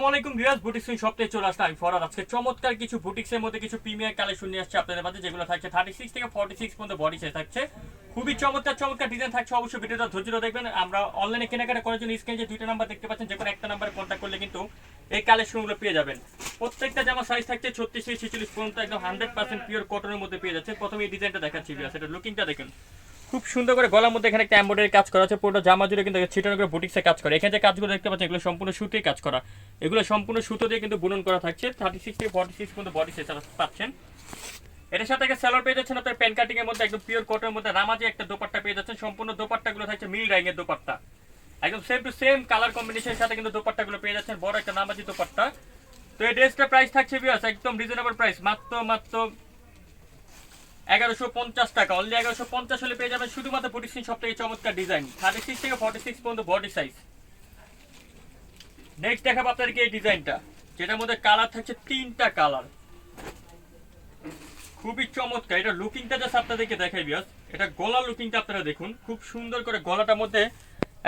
আসসালামু আলাইকুম viewers, boutiques swing shop থেকে চলে আসলাম আমি ফরহাদ। আজকে চমৎকার কিছু বুটিক্সের মধ্যে কিছু প্রিমিয়ার কালেকশন নিয়ে আসছে আপনাদের মাঝে, যেগুলো থাকছে 36 থেকে 46 পর্যন্ত বডি সাইজ থাকছে। খুবই চমৎকার চমৎকার ডিজাইন থাকছে। অবশ্যই ভিডিওটা ধৈর্য ধরে দেখবেন। আমরা অনলাইনে কেনাকাটা করার জন্য স্ক্রিনে যে দুইটা নাম্বার দেখতে পাচ্ছেন, যে কোনো একটা নাম্বারে কন্ট্যাক্ট করলে কিন্তু এই কালেকশনগুলো পেয়ে যাবেন। প্রত্যেকটা জামা সাইজ থাকছে 36 থেকে 46 পর্যন্ত, একদম 100% পিওর কটনের মধ্যে পেয়ে যাচ্ছে। প্রথমে এই ডিজাইনটা দেখাচ্ছি ভিউয়ার্স, এটা লুকিংটা দেখুন। খুব সুন্দর করে গলার মধ্যে এখানে একটা এমব্রয়ডারি কাজ করা আছে। পুরো জামা জুড়ে কিন্তু ছিটানো করে বুটিক্সে কাজ করে। এখানে যে কাজগুলো দেখতে পাচ্ছেন এগুলো সম্পূর্ণ সুতোয় কাজ করা। এগুলো সম্পূর্ণ সুতো দিয়ে কিন্তু বুনন করা থাকছে। 36 থেকে 46 পর্যন্ত বডি সাইজ পাচ্ছেন। এটার সাথে একটা সেলর পেয়ে যাচ্ছেন আপনার প্যান কাটিং এর মধ্যে, একদম পিওর কটনের মধ্যে নামাজি একটা দোপাট্টা পেয়ে যাচ্ছেন। সম্পূর্ণ দোপাট্টাগুলো থাকছে মিল রাইং এর দোপাট্টা, একদম সেম টু সেম কালার কম্বিনেশনের সাথে কিন্তু দোপাট্টাগুলো পেয়ে যাচ্ছেন। বড় একটা নামাজি দোপাট্টা। তো এই ড্রেসটার প্রাইস থাকছে ভিউয়ার্স একদম রিজনেবল প্রাইস, মাত্র 1150 টাকা। অনলি 1150 হলে পেয়ে যাবেন শুধুমাত্র বুটিক্স সব থেকে চমৎকার ডিজাইন 36 থেকে 46 পর্যন্ত বডি সাইজ। নেক্সট দেখাবো আপনাদেরকে এই ডিজাইনটা, যেটার মধ্যে কালার থাকছে 3টা কালার, খুবই চমৎকার। এটা লুকিংটা জাস্ট আপনাদেরকে দেখাই ভিউয়ার্স। এটা গলার লুকিংটা আপনারা দেখুন, খুব সুন্দর করে গলাটার মধ্যে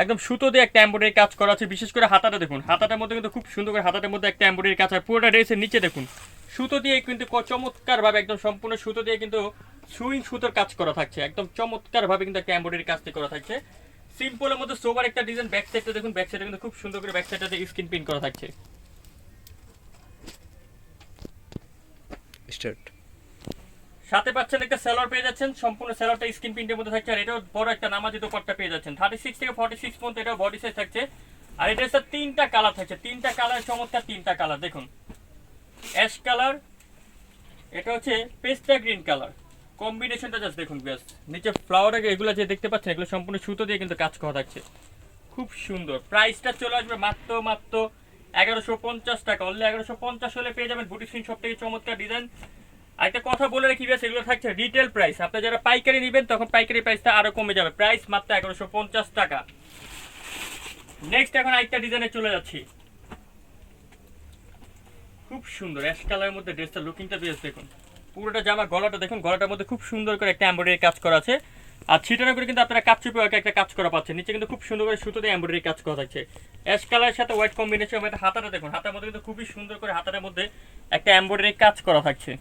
একদম সুতো দিয়ে একটা এমব্রয়ডারি কাজ করা আছে। বিশেষ করে হাতাটা দেখুন, হাতাটার মধ্যে কিন্তু খুব সুন্দর করে হাতাটার মধ্যে একটা এমব্রয়ডারি কাজ হয়। পুরোটা ড্রেসের নিচে দেখুন সুতো দিয়ে কিন্তু চমৎকার ভাবে একদম সম্পূর্ণ সুতো দিয়ে কিন্তু সুইং সুতোর কাজ করা থাকছে। একদম চমৎকার ভাবে কিন্তু একটা এমব্রয়ডারি কাজটি করা থাকছে। সিম্পলের মধ্যে সোবার একটা ডিজাইন। ব্যাক সাইডটা দেখুন, ব্যাক সাইডে কিন্তু খুব সুন্দর করে ব্যাক সাইডটাতে স্ক্রিন প্রিন্ট করা থাকছে। স্টার্ট। সাথে পাচ্ছেন একটা সেলর পেয়ে যাচ্ছেন, সম্পূর্ণ সেলরটা স্ক্রিন প্রিন্টের মধ্যে থাকছে। আর এটাও বড় একটা নামাজি দোপাট্টা পেয়ে যাচ্ছেন। 36 থেকে 46 পর্যন্ত এটাও বডি সাইজ থাকছে। আর এই ড্রেসটা 3টা কালার থাকছে, 3টা কালার চমৎকার। 3টা কালার দেখুন, অ্যাশ কালার, এটা হচ্ছে পেস্টা গ্রিন কালার। কম্বিনেশনটা জাস্ট দেখুন ব্যাস। নিচে ফ্লাওয়ার এগুলো যে দেখতে পাচ্ছেন এগুলো সম্পূর্ণ সুতো দিয়ে কিন্তু কাজ করা থাকছে, খুব সুন্দর। প্রাইসটা চলে আসবে মাত্র 1150 টাকা। অনলি 1150 হলে পেয়ে যাবেন বুটিক্স সব থেকে চমৎকার ডিজাইন। একটা কথা বলে রাখি ব্যাস, এগুলো থাকছে রিটেল প্রাইস। আপনি যারা পাইকারি নেবেন তখন পাইকারি প্রাইসটা আরো কমে যাবে। প্রাইস মাত্র 1150 টাকা। নেক্সট এখন আরেকটা ডিজাইনে চলে যাচ্ছি, খুব সুন্দর অ্যাশ কালারের মধ্যে ড্রেসটা লুকিংটা বেশ দেখুন। পুরোটা জামা গলাটা দেখুন, গলাটার মধ্যে খুব সুন্দর করে একটা এমব্রয়ডারি কাজ করা আছে। আর ছিটানো করে কিন্তু আপনারা কাপচুপি একটা কাজ করা পাচ্ছেন। নিচে কিন্তু খুব সুন্দর করে সুতো দিয়ে এমব্রয়ডারি কাজ করা থাকছে। অ্যাশ কালারের সাথে হোয়াইট কম্বিনেশন। হাতাটা দেখুন, হাতার মধ্যে কিন্তু খুবই সুন্দর করে হাতার মধ্যে একটা এমব্রয়ডারি কাজ করা থাকছে।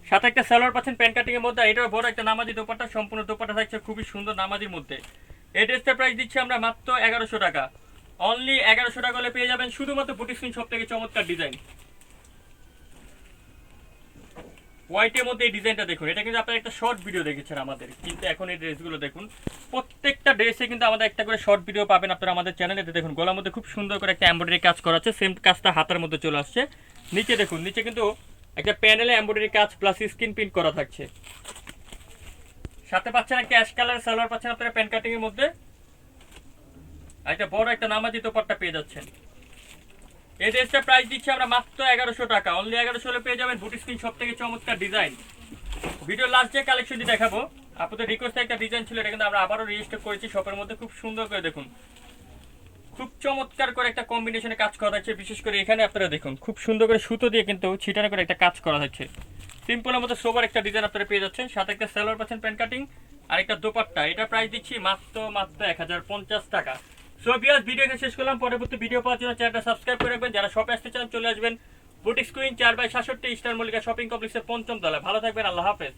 সাথে একটা সালোয়ার পাচ্ছেন প্যান্ট কাটিং এর মধ্যে। এটাও বড় একটা নামাজি দোপাট্টা, সম্পূর্ণ দোপাট্টা থাকছে খুবই সুন্দর নামাজির মধ্যে। এই ড্রেসটার প্রাইস দিচ্ছি আমরা মাত্র 1100 টাকা। অনলি 1100 টাকা হলে পেয়ে যাবেন শুধুমাত্র বুটিক্স সব থেকে চমৎকার ডিজাইন। হোয়াইটের মধ্যে এই ডিজাইনটা দেখুন, এটা কিন্তু আপনারা একটা শর্ট ভিডিও দেখেছেন আমাদের, কিন্তু এখন এই ড্রেসগুলো দেখুন। প্রত্যেকটা ড্রেসে কিন্তু আমাদের একটা করে শর্ট ভিডিও পাবেন আপনারা আমাদের চ্যানেলে। দেখুন গলার মধ্যে খুব সুন্দর করে একটা এমব্রয়ডারি কাজ করা আছে। সেম কাজটা হাতের মধ্যে চলে আসছে। নিচে দেখুন, নিচে কিন্তু একটা প্যানেলে এমব্রয়ডারি কাজ প্লাস স্ক্রিন প্রিন্ট করা থাকছে। সাথে পাচ্ছেন একটা অ্যাশ কালার সালোয়ার পাচ্ছেন আপনারা প্যান্ট কাটিং এর মধ্যে। একটা বড় একটা নামাজি দোপাট্টা পেয়ে যাচ্ছেন। এই ড্রেসটা প্রাইস দিচ্ছি আমরা মাত্র 1100 টাকা। অনলি 1100 হলে পেয়ে যাবেন বুটিক্স সব থেকে চমৎকার ডিজাইন। ভিডিও লাস্ট যে কালেকশনটি দেখাবো, আপনাদের রিকোয়েস্টে একটা ডিজাইন ছিল, এটা কিন্তু আমরা আবারও রেজিস্টার করেছি শপের মধ্যে। খুব সুন্দর করে দেখুন, খুব চমৎকার করে একটা কম্বিনেশনে কাজ করা থাকছে। বিশেষ করে এখানে আপনারা দেখুন খুব সুন্দর করে সুতো দিয়ে কিন্তু ছিটানো করে একটা কাজ করা থাকছে। সিম্পলের মধ্যে সোবার একটা ডিজাইন আপনারা পেয়ে যাচ্ছেন। সাথে একটা সালোয়ার পাচ্ছেন প্যান্ট কাটিং আর একটা দোপাট্টা। এটা প্রাইস দিচ্ছি মাত্র 1050 টাকা। সো ভিউয়ার্স, ভিডিওটা শেষ করলাম। পরবর্তী ভিডিও পাওয়ার জন্য চ্যানেলটা সাবস্ক্রাইব করে রাখবেন। যারা শপে আসতে চান চলে আসবেন boutiques queen 4/67 Easter Mallika shopping কমপ্লেক্সের 5ম তলায়। ভালো থাকবেন, আল্লাহ হাফেজ।